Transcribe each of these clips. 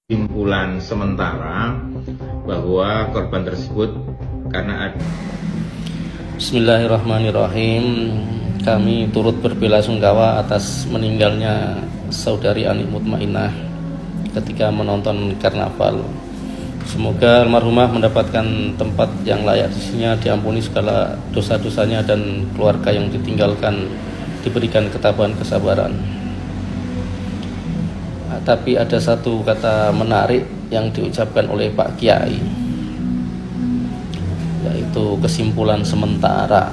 Kesimpulan sementara bahwa korban tersebut karena ada. Bismillahirrahmanirrahim. Kami turut berbelasungkawa atas meninggalnya saudari Ani Mutmainah ketika menonton karnaval. Semoga almarhumah mendapatkan tempat yang layak di sisinya, diampuni segala dosa-dosanya, dan keluarga yang ditinggalkan diberikan ketabahan kesabaran. Tapi ada satu kata menarik yang diucapkan oleh Pak Kiai, yaitu kesimpulan sementara.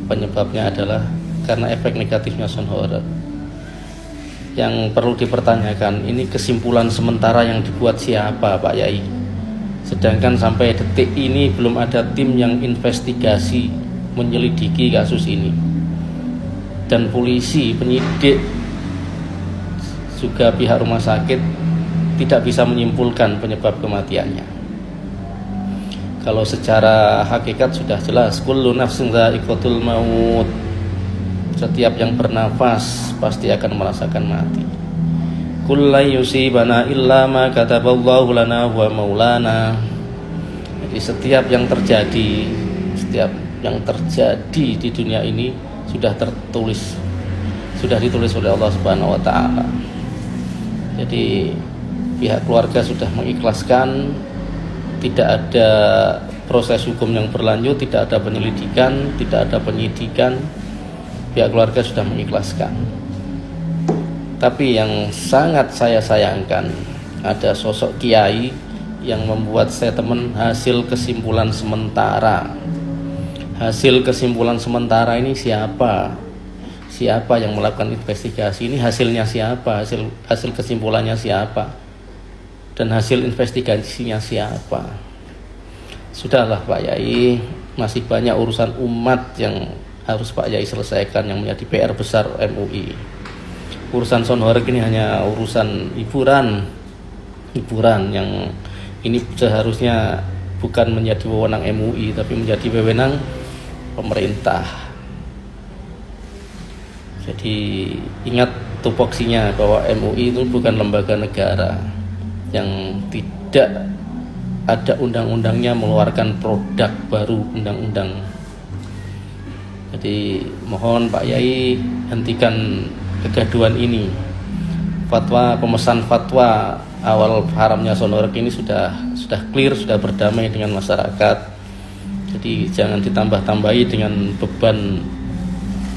Penyebabnya adalah karena efek negatifnya sound horror. Yang perlu dipertanyakan, ini kesimpulan sementara yang dibuat siapa, Pak Yai? Sedangkan sampai detik ini belum ada tim yang investigasi menyelidiki kasus ini, dan polisi, penyidik, juga pihak rumah sakit tidak bisa menyimpulkan penyebab kematiannya. Kalau secara hakikat sudah jelas, kullu nafsin dha'iqatul maut, setiap yang bernafas pasti akan merasakan mati. Qul la yusibana illa ma kataballahu lana wa maulana. Jadi setiap yang terjadi di dunia ini sudah ditulis oleh Allah Subhanahu wa taala. Jadi pihak keluarga sudah mengikhlaskan, tidak ada proses hukum yang berlanjut, tidak ada penyelidikan, tidak ada penyidikan. Pihak keluarga sudah mengikhlaskan. Tapi yang sangat saya sayangkan, ada sosok kiai yang membuat statement hasil kesimpulan sementara. Hasil kesimpulan sementara ini siapa? Siapa yang melakukan investigasi ini? Hasilnya siapa? Hasil kesimpulannya siapa? Dan hasil investigasinya siapa? Sudahlah Pak Yai, masih banyak urusan umat yang harus Pak Yai selesaikan, yang menjadi PR besar MUI. Urusan sound horror ini hanya urusan hiburan yang ini seharusnya bukan menjadi wewenang MUI, tapi menjadi wewenang pemerintah. Jadi ingat tupoksinya bahwa MUI itu bukan lembaga negara yang tidak ada undang-undangnya mengeluarkan produk baru undang-undang. Jadi mohon Pak Yai hentikan kegaduhan ini. Pemesan fatwa awal haramnya sound horror ini sudah clear, sudah berdamai dengan masyarakat. Jadi jangan ditambah-tambahi dengan beban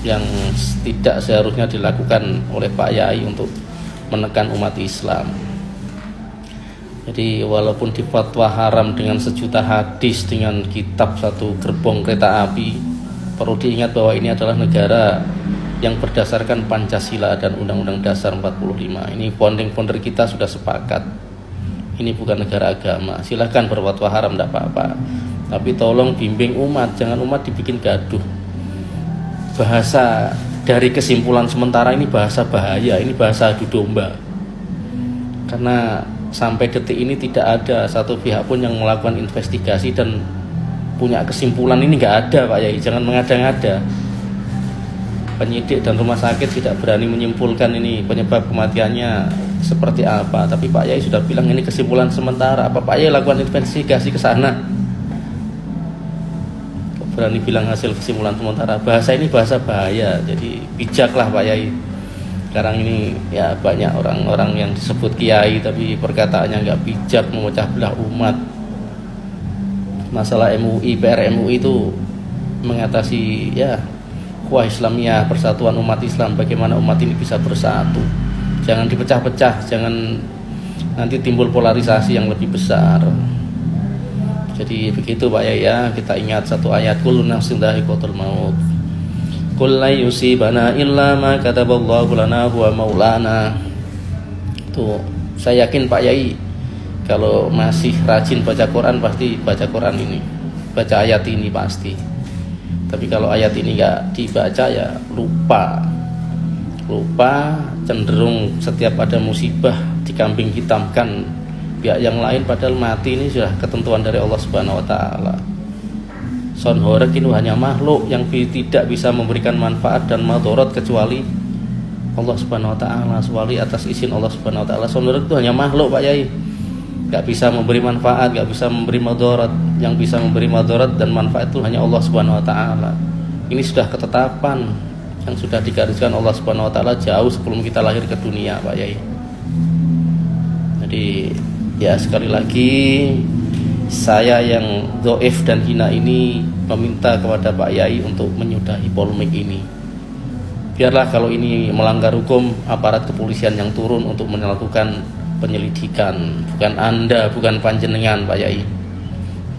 yang tidak seharusnya dilakukan oleh Pak Yai untuk menekan umat Islam. Jadi walaupun difatwa haram dengan sejuta hadis, dengan kitab satu gerbong kereta api, perlu diingat bahwa ini adalah negara yang berdasarkan Pancasila dan Undang-Undang Dasar 45. Ini founder kita sudah sepakat. Ini bukan negara agama. Silahkan berfatwa haram, tidak apa-apa, tapi tolong bimbing umat, jangan umat dibikin gaduh. Bahasa dari kesimpulan sementara ini bahasa bahaya, ini bahasa adu domba. Karena sampai detik ini tidak ada satu pihak pun yang melakukan investigasi dan punya kesimpulan ini, nggak ada Pak Yai. Jangan mengada-ngada. Penyidik dan rumah sakit tidak berani menyimpulkan ini penyebab kematiannya seperti apa, tapi Pak Yai sudah bilang ini kesimpulan sementara. Apa Pak Yai lakukan investigasi ke sana? Berani bilang hasil kesimpulan sementara. Bahasa ini bahasa bahaya, jadi bijaklah Pak Yai. Sekarang ini ya banyak orang-orang yang disebut kiai tapi perkataannya nggak bijak, memecah belah umat. Masalah MUI, PR MUI itu mengatasi ya kuah Islamiyah, persatuan umat Islam, bagaimana umat ini bisa bersatu. Jangan dipecah-pecah, jangan nanti timbul polarisasi yang lebih besar. Jadi begitu Pak Yai ya, kita ingat satu ayat, kullu nafsin dha'iqatul maut. Qul la yusibana illa ma kataballahu lana wa maulana. Tuh, saya yakin Pak Yai kalau masih rajin baca Quran pasti baca Quran ini, baca ayat ini pasti. Tapi kalau ayat ini nggak dibaca ya lupa, cenderung setiap ada musibah dikambing hitamkan pihak yang lain, padahal mati ini sudah ketentuan dari Allah Subhanahu wa taala. Sound horror ini hanya makhluk yang tidak bisa memberikan manfaat dan madharat kecuali Allah Subhanahu wa taala, kecuali atas izin Allah Subhanahu wa taala. Sound horror itu hanya makhluk Pak Yai. Gak bisa memberi manfaat, gak bisa memberi madarat. Yang bisa memberi madarat dan manfaat itu hanya Allah Subhanahu wa taala. Ini sudah ketetapan yang sudah digariskan Allah Subhanahu wa taala jauh sebelum kita lahir ke dunia, Pak Yai. Jadi ya sekali lagi saya yang dhaif dan hina ini meminta kepada Pak Yai untuk menyudahi polemik ini. Biarlah kalau ini melanggar hukum, aparat kepolisian yang turun untuk melakukan penyelidikan, bukan Anda, bukan panjenengan, Pak Yai.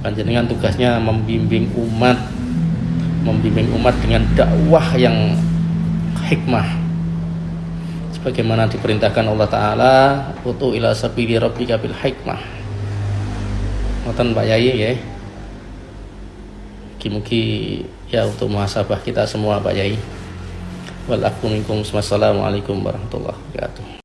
Panjenengan tugasnya membimbing umat dengan dakwah yang hikmah, sebagaimana diperintahkan Allah Ta'ala, utu ila sabili rabbika bil hikmah. Ngoten Pak Yai ya. Mugi-mugi ya untuk muhasabah kita semua Pak Yai. Wal afu minkum. Wassalamualaikum warahmatullahi wabarakatuh.